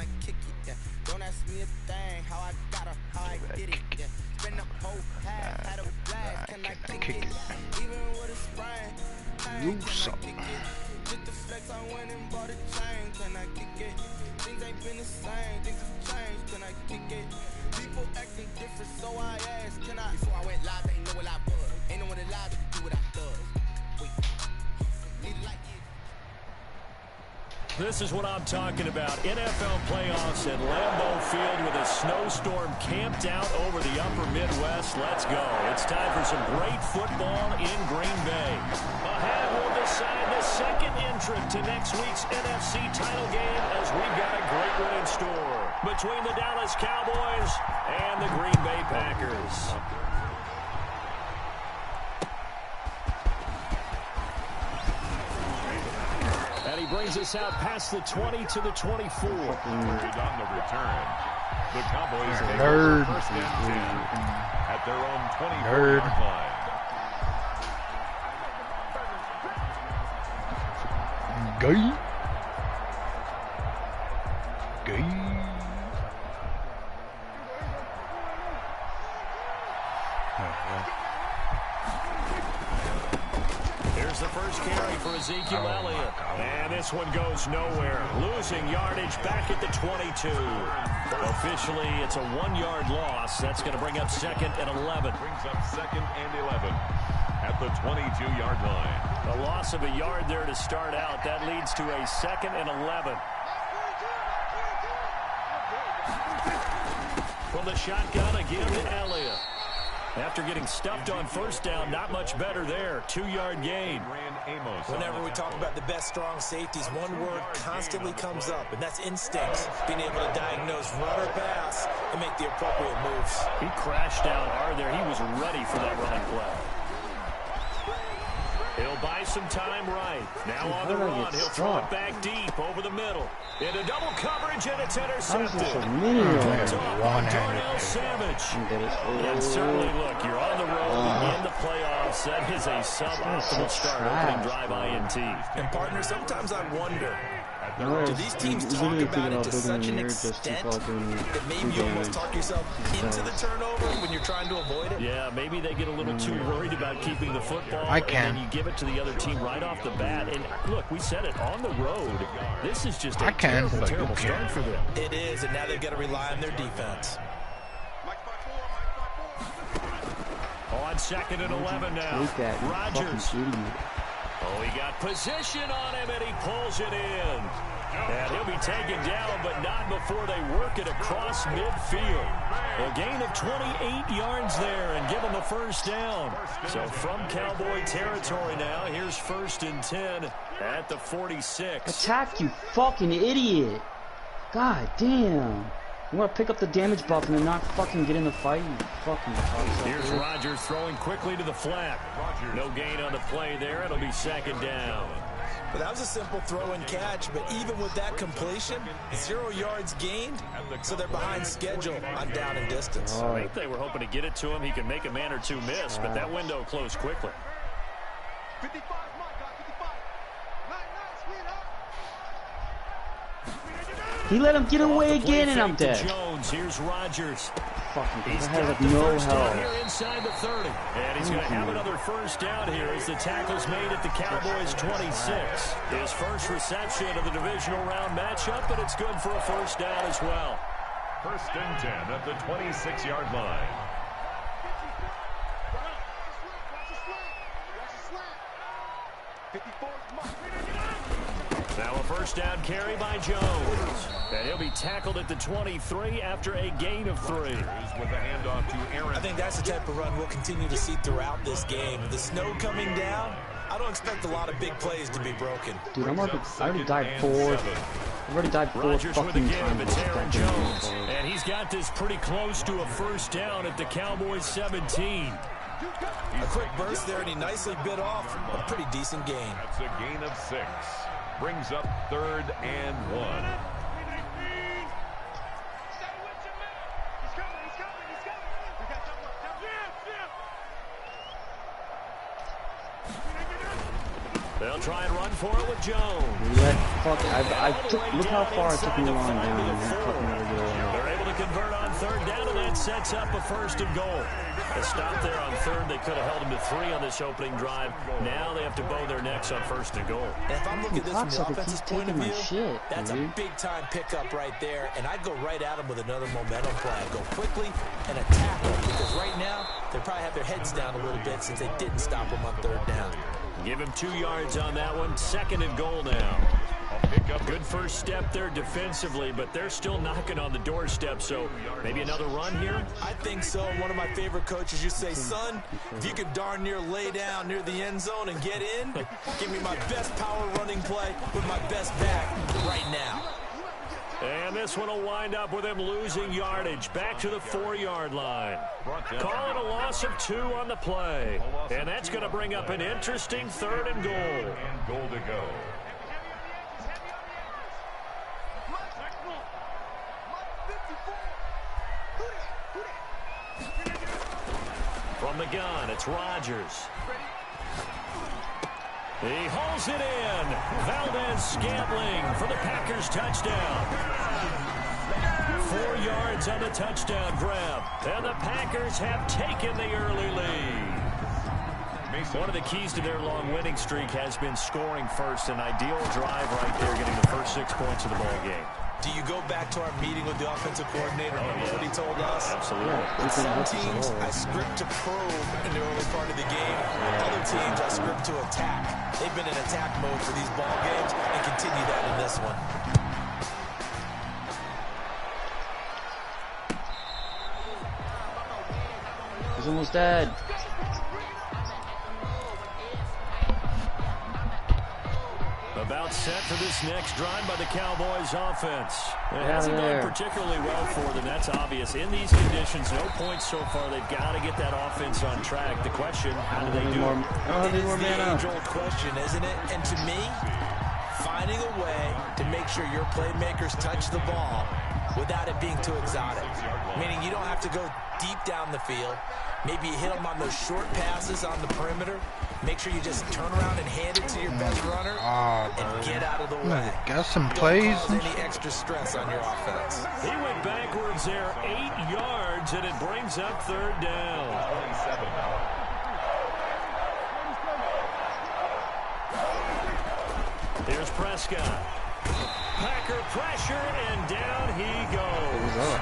I kick it? Yeah. Don't ask me a thing, how I got her, how I get it. Yeah. Spend the whole half, had a blast, can I kick it? Even with a sprain, can I kick it? Just the flex, I went and bought a chain, can I kick it? Things ain't been the same, things have changed, can I kick it? People acting different, so I asked, can I? Before I went live, they know what I was. Ain't no one alive to do what I does. Wait, need like it. This is what I'm talking about. NFL playoffs at Lambeau Field with a snowstorm camped out over the upper Midwest. Let's go. It's time for some great football in Green Bay. Ahead will decide the second entrant to next week's NFC title game as we've got a great one in store between the Dallas Cowboys and the Green Bay Packers. And he brings us out past the 20 to the 24. On the return, the Cowboys take over first and 10 at their own 24-yard line. Here's the first carry for Ezekiel Elliott. And this one goes nowhere. Losing yardage back at the 22. Officially, it's a 1-yard loss. That's going to bring up second and 11. Brings up second and 11 at the 22-yard line. A loss of a yard there to start out. That leads to a second and 11. From the shotgun again to Elliott. After getting stuffed on first down, not much better there. 2-yard gain. Whenever we talk about the best strong safeties, one word constantly comes up, and that's instincts. Being able to diagnose run or pass and make the appropriate moves. He crashed down hard there. He was ready for that running play. He'll buy some time right. Now on the run, he'll throw it back deep over the middle. Into double coverage, and it's intercepted. Darnell Savage. And certainly, look, you're on the road in the playoffs. That is a suboptimal start. Opening drive INT. And partner, sometimes I wonder, do these teams talk about it to such an extent that maybe you almost talk yourself into the turnover when you're trying to avoid it? Yeah, maybe they get a little too worried about keeping the football. And then you give it to the other team right off the bat. And look, we said it, on the road, this is just a terrible start for them. It is, and now they've got to rely on their defense. On second and 11 now. Rodgers. Oh, he got position on him, and he pulls it in. And he'll be taken down, but not before they work it across midfield. A gain of 28 yards there and give him a first down. So from Cowboy territory now, here's first and 10 at the 46. Attack, you fucking idiot. God damn. You want to pick up the damage buff and then not fucking get in the fight? You fucking Here's Rodgers throwing quickly to the flat. No gain on the play there. It'll be second down. But that was a simple throw and catch, but even with that completion, 0 yards gained, so they're behind schedule on down and distance. I think they were hoping to get it to him. He could make a man or two miss, but that window closed quickly. 55, he let him get away again, and I'm dead. Jones, here's Rodgers. He's got no help. Here inside the 30. And he's going to have another first down here as the tackle's made at the Cowboys 26. His first reception of the divisional round matchup, but it's good for a first down as well. First and 10 at the 26-yard line. Now a first down carry by Jones. And he'll be tackled at the 23 after a gain of 3. With the handoff to Aaron. I think that's the type of run we'll continue to see throughout this game. The snow coming down, I don't expect a lot of big plays to be broken. Dude, I already died 4. I've already died 4 fucking times. Aaron Jones. And he's got this pretty close to a first down at the Cowboys 17. A quick burst there, and he nicely bit off a pretty decent gain. That's a gain of 6. Brings up 3rd and 1. They'll try and run for it with Jones. Look how far I took Milan down and fucking never get away. They're able to convert on third down, and that sets up a 1st and goal. A stop there on third. They could have held them to 3 on this opening drive. Now they have to bow their necks on 1st and goal. And if I'm looking at this from the offense's point of view, that's a big-time pickup right there, and I'd go right at them with another momentum play. I'd go quickly and attack them, because right now they probably have their heads down a little bit since they didn't stop them on third down. Give him 2 yards on that one. 2nd and goal now. Good first step there defensively, but they're still knocking on the doorstep, so maybe another run here? I think so. One of my favorite coaches used to say, son, if you could darn near lay down near the end zone and get in, give me my best power running play with my best back right now. And this one will wind up with him losing yardage back to the 4-yard line. Calling a loss of 2 on the play. And that's going to bring up an interesting 3rd and goal. Goal to go. From the gun, it's Rodgers. He holds it in. Valdez-Scantling for the Packers touchdown. 4 yards on the touchdown grab. And the Packers have taken the early lead. One of the keys to their long winning streak has been scoring first. An ideal drive right there, getting the first 6 points of the ball game. Do you go back to our meeting with the offensive coordinator? Remember what he told us? Absolutely. In some teams, I script to probe in the early part of the game. Other teams, I script to attack. They've been in attack mode for these ball games and continue that in this one. He's almost dead. About set for this next drive by the Cowboys offense. It Get hasn't out of gone there. particularly well for them. That's obvious. In these conditions, no points so far. They've got to get that offense on track. The question, how do they do it? It is the age-old question, isn't it? And to me, finding a way to make sure your playmakers touch the ball without it being too exotic. Meaning you don't have to go deep down the field. Maybe you hit them on those short passes on the perimeter. Make sure you just turn around and hand it to your best runner and get out of the way. Got some plays. Don't cause any extra stress on your offense. He went backwards there 8 yards, and it brings up 3rd down. Here's Prescott. Packer pressure, and down he goes.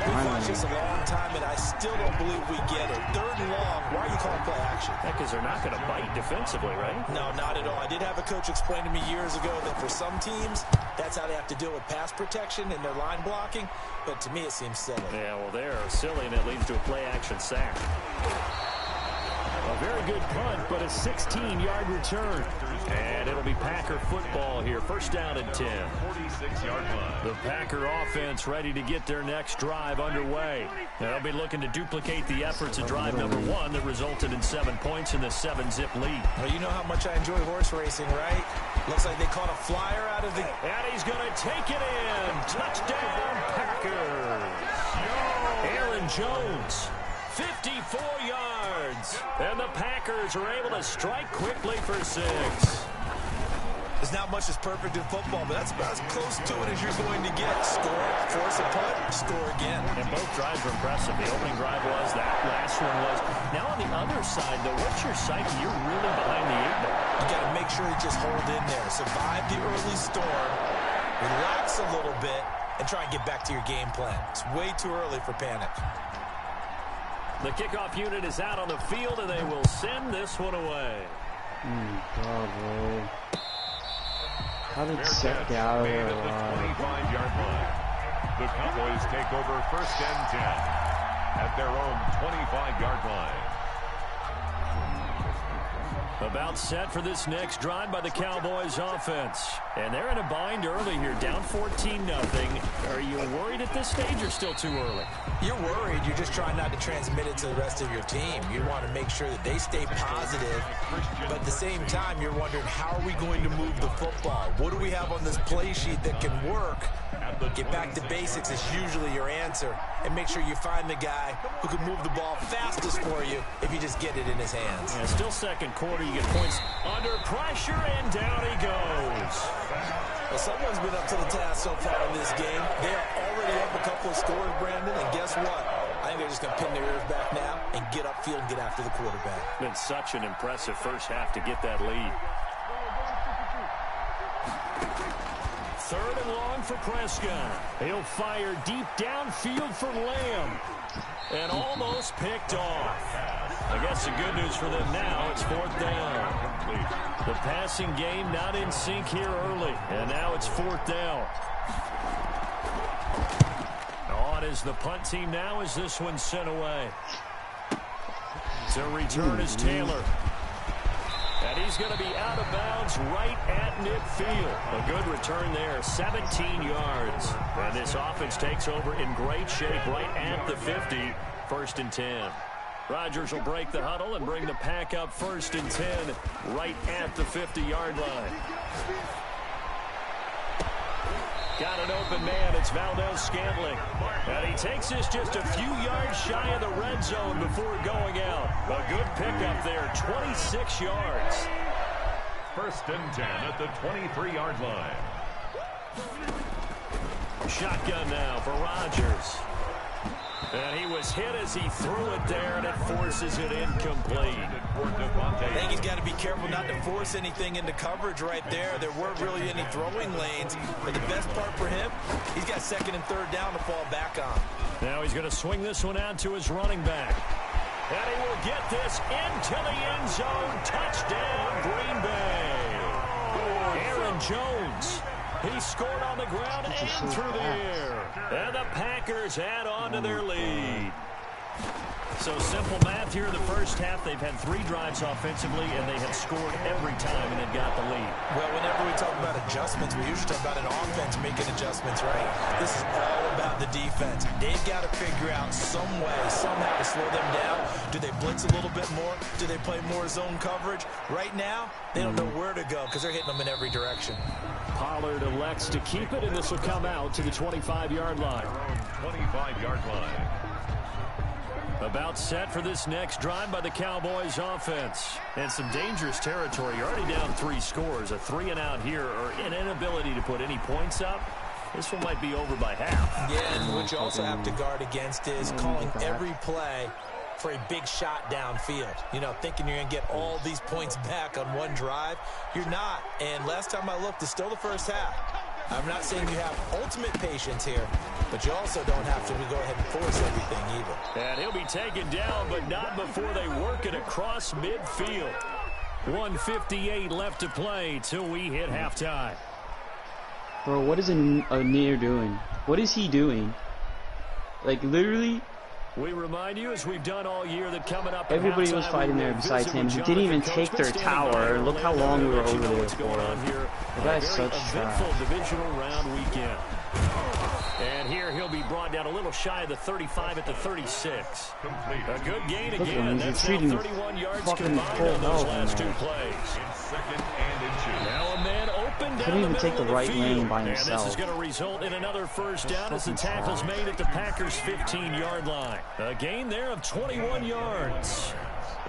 We've watched this a long time, and I still don't believe we get it. 3rd and long, why are you calling play action? Because they're not going to bite defensively, right? No, not at all. I did have a coach explain to me years ago that for some teams, that's how they have to deal with pass protection and their line blocking, but to me it seems silly. Yeah, well, they're silly, and it leads to a play-action sack. A very good punt, but a 16-yard return. And it'll be Packer football here. 1st down and 10. 46-yard line. The Packer offense ready to get their next drive underway. They'll be looking to duplicate the efforts of drive number 1 that resulted in 7 points in the 7-zip lead. Well, you know how much I enjoy horse racing, right? Looks like they caught a flyer out of the... And he's going to take it in. Touchdown, Packers. Aaron Jones. 54 yards. And the Packers are able to strike quickly for 6. There's not much that's perfect in football, but that's about as close to it as you're going to get. Score, force a punt, score again. And both drives were impressive. The opening drive was, that last one was. Now on the other side, though, what's your psyche? You're really behind the 8 ball. You got to make sure you just hold in there. Survive the early storm, relax a little bit, and try and get back to your game plan. It's way too early for panic. The kickoff unit is out on the field, and they will send this one away. God, bro. How did Seth get out of there At the alive? 25-yard line. The Cowboys take over 1st and 10 at their own 25-yard line. About set for this next drive by the Cowboys offense. And they're in a bind early here, down 14-0. Are you worried at this stage or still too early? You're worried. You're just trying not to transmit it to the rest of your team. You want to make sure that they stay positive. But at the same time, you're wondering, how are we going to move the football? What do we have on this play sheet that can work Get back to basics is usually your answer. And make sure you find the guy who can move the ball fastest for you if you just get it in his hands. Yeah, still second quarter. You get points under pressure, and down he goes. Well, someone's been up to the task so far in this game. They are already up a couple of scores, Brandon, and guess what? I think they're just going to pin their ears back now and get upfield and get after the quarterback. Been such an impressive first half to get that lead. Third and long for Prescott. He'll fire deep downfield for Lamb. And almost picked off. I guess the good news for them now, it's fourth down. The passing game not in sync here early. And now it's fourth down. On is the punt team now as this one's sent away. To return is Taylor. And he's going to be out of bounds right at midfield. A good return there, 17 yards. And this offense takes over in great shape right at the 50, 1st and 10. Rodgers will break the huddle and bring the pack up 1st and 10 right at the 50-yard line. Got an open man. It's Valdez-Scantling. And he takes this just a few yards shy of the red zone before going out. A good pickup there, 26 yards. 1st and 10 at the 23-yard line. Shotgun now for Rodgers. And he was hit as he threw it there, and it forces it incomplete. I think he's got to be careful not to force anything into coverage right there. There weren't really any throwing lanes, but the best part for him, he's got 2nd and 3rd down to fall back on. Now he's going to swing this one out to his running back. And he will get this into the end zone. Touchdown, Green Bay. Aaron Jones. He scored on the ground and through the air. And the Packers add on to their lead. So simple math here in the first half. They've had 3 drives offensively, and they have scored every time, and they've got the lead. Well, whenever we talk about adjustments, we usually talk about an offense making adjustments, right? This is all about the defense. They've got to figure out some way, somehow to slow them down. Do they blitz a little bit more? Do they play more zone coverage? Right now, they don't know where to go because they're hitting them in every direction. Pollard elects to keep it, and this will come out to the 25-yard line. 25-yard line. About set for this next drive by the Cowboys offense. And some dangerous territory. You're already down 3 scores. A 3-and-out here, or an inability to put any points up. This one might be over by half. Yeah, and what you also have to guard against is calling every play for a big shot downfield. You know, thinking you're going to get all these points back on one drive. You're not. And last time I looked, it's still the first half. I'm not saying you have ultimate patience here, but you also don't have to go ahead and force everything either. And he'll be taken down, but not before they work it across midfield. 1:58 left to play till we hit halftime. Bro, what is a near doing? What is he doing? Like, literally... We remind you, as we've done all year, that coming up everybody was fighting there besides him. He didn't even take their tower. Look how long we were over there for. The guy's such trash. Divisional round weekend. And here he'll be brought down a little shy of the 35 at the 36. A good gain again. That's now 31 yards combined on those last 2 plays. Now a man open down the middle of the field. And this is going to result in another first down as the tackle's made at the Packers' 15-yard line. A gain there of 21 yards.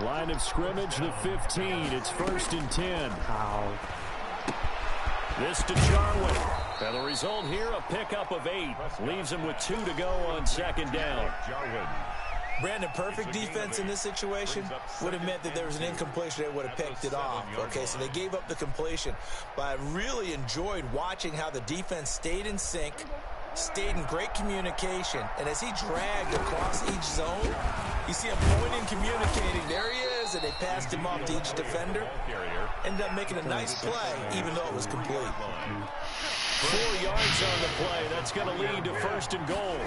Line of scrimmage, the 15. It's 1st and 10. Ow. This to Jarwin. And the result here, a pickup of 8. Leaves him with 2 to go on 2nd down. Brandon, perfect defense in this situation would have meant that there was an incompletion. They would have picked it off. Okay, so they gave up the completion. But I really enjoyed watching how the defense stayed in sync, stayed in great communication. And as he dragged across each zone, you see him pointing, communicating. There he is, and they passed him off to each defender. Ended up making a nice play, even though it was complete. 4 yards on the play. That's going to lead to 1st and goal.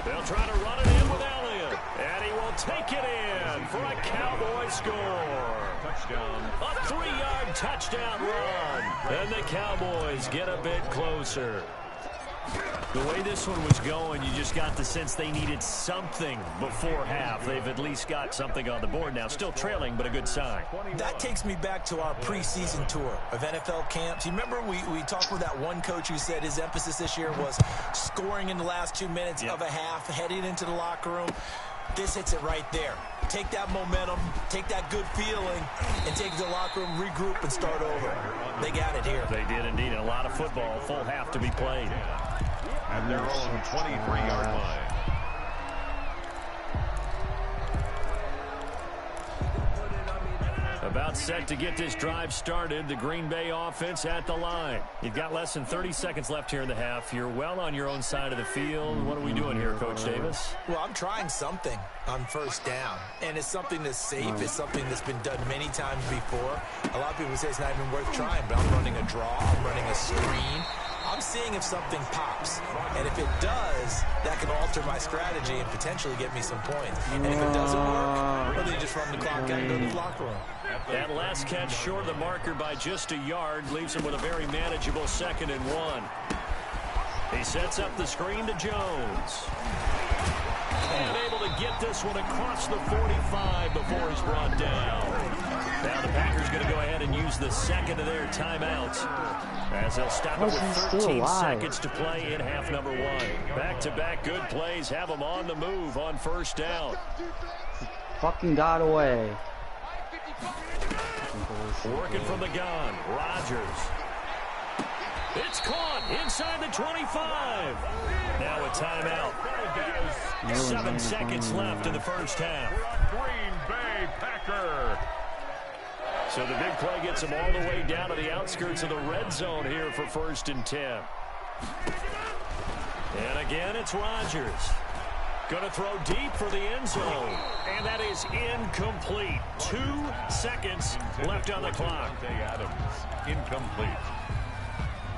They'll try to run it in with Elliott. And he will take it in for a Cowboy score. Touchdown. A 3-yard touchdown run. And the Cowboys get a bit closer. The way this one was going, you just got the sense they needed something before half. They've at least got something on the board now. Still trailing, but a good sign. That takes me back to our preseason tour of NFL camps. You remember we talked with that one coach who said his emphasis this year was scoring in the last 2 minutes of a half, heading into the locker room. This hits it right there. Take that momentum, take that good feeling, and take it to the locker room, regroup, and start over. They got it here. They did indeed. A lot of football, full half to be played. At their own 23-yard line. About set to get this drive started. The Green Bay offense at the line. You've got less than 30 seconds left here in the half. You're well on your own side of the field. What are we doing here, Coach Davis? Well, I'm trying something on first down, and it's something that's safe. It's something that's been done many times before. A lot of people say it's not even worth trying, but I'm running a draw. I'm running a screen. I'm seeing if something pops, and if it does, that can alter my strategy and potentially get me some points. And if it doesn't work, well, then you just run the clock out and go to the locker room. That last catch short of the marker by just a yard leaves him with a very manageable 2nd and 1. He sets up the screen to Jones. And able to get this one across the 45 before he's brought down. Now the Packers going to go ahead and use the second of their timeouts as they'll stop it with 13 seconds to play in half number 1. Back-to-back good plays have them on the move on first down. Fucking got away. Working from the gun, Rodgers. It's caught inside the 25. Now a timeout. 7 seconds left in the first half. Green Bay Packer. So the big play gets him all the way down to the outskirts of the red zone here for 1st and 10. And again, it's Rodgers. Going to throw deep for the end zone. And that is incomplete. 2 seconds left on the clock. Adams, incomplete.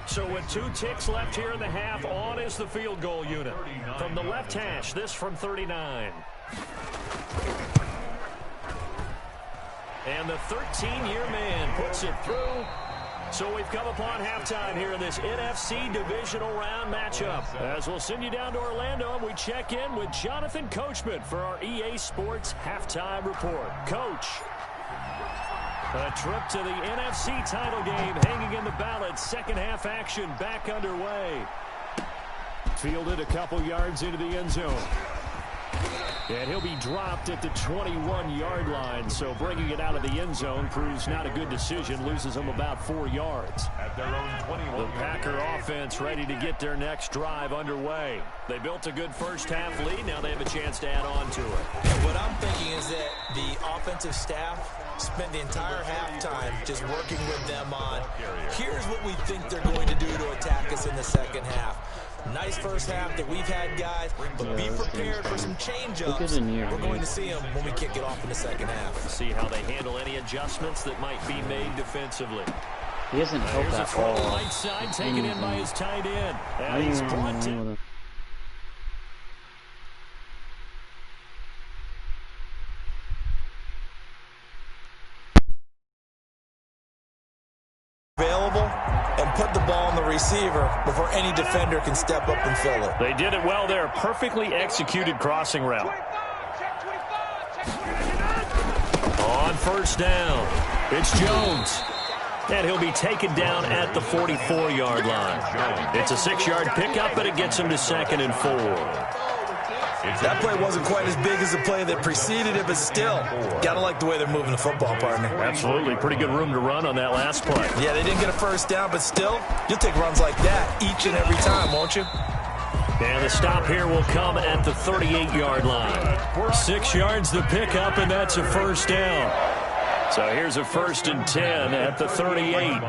So with 2 ticks left here in the half, on is the field goal unit. From the left hash, this from 39. And the 13-year man puts it through. So we've come upon halftime here in this NFC Divisional round matchup. As we'll send you down to Orlando, and we check in with Jonathan Coachman for our EA Sports Halftime Report. Coach, a trip to the NFC title game hanging in the balance. Second half action back underway. Fielded a couple yards into the end zone. And he'll be dropped at the 21-yard line, so bringing it out of the end zone proves not a good decision, loses him about 4 yards. At their own 21. The Packer offense ready to get their next drive underway. They built a good first half lead, now they have a chance to add on to it. And what I'm thinking is that the offensive staff spent the entire halftime just working with them on, here's what we think they're going to do to attack us in the second half. Nice first half that we've had, guys, but be prepared for some change-ups. We're going to see them when we kick it off in the second half. See how they handle any adjustments that might be made defensively. He hasn't helped There's a at throw all. right side taken in by his tight end. And he's brought to... Available and put the ball on the receiver before any defender can step up and fill it. They did it well there. Perfectly executed crossing route. On first down, it's Jones. And he'll be taken down at the 44-yard line. It's a 6-yard pickup, but it gets him to 2nd and 4. That play wasn't quite as big as the play that preceded it, but still, gotta like the way they're moving the football, partner. Absolutely. Pretty good room to run on that last play. Yeah, they didn't get a first down, but still, you'll take runs like that each and every time, won't you? And the stop here will come at the 38-yard line. 6 yards to pick up, and that's a first down. So here's a 1st and 10 at the 38.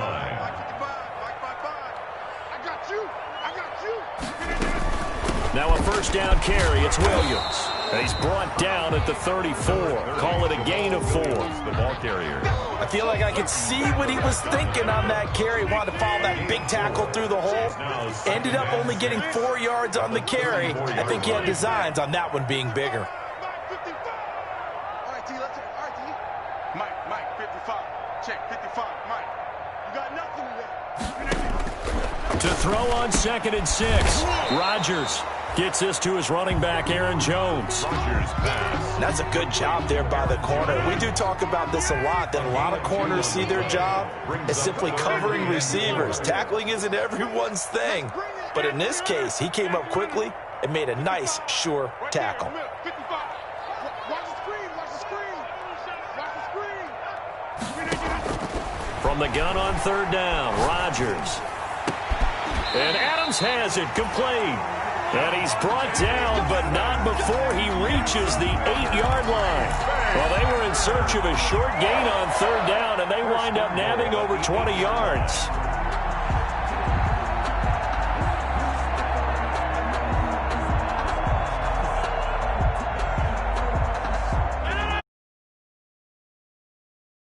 Now a first down carry. It's Williams. He's brought down at the 34. Call it a gain of 4. The ball carrier. I feel like I could see what he was thinking on that carry. Wanted to follow that big tackle through the hole. Ended up only getting 4 yards on the carry. I think he had designs on that one being bigger. All right, T, let's all right, T. Mike, 55. Check, 55. Mike, you got nothing today. To throw on 2nd and 6. Rodgers gets this to his running back, Aaron Jones. That's a good job there by the corner. We do talk about this a lot, that a lot of corners see their job as simply covering receivers. Tackling isn't everyone's thing. But in this case, he came up quickly and made a nice, sure tackle. From the gun on 3rd down, Rodgers. And Adams has it complete. And he's brought down, but not before he reaches the 8-yard line. Well, they were in search of a short gain on 3rd down, and they wind up nabbing over 20 yards.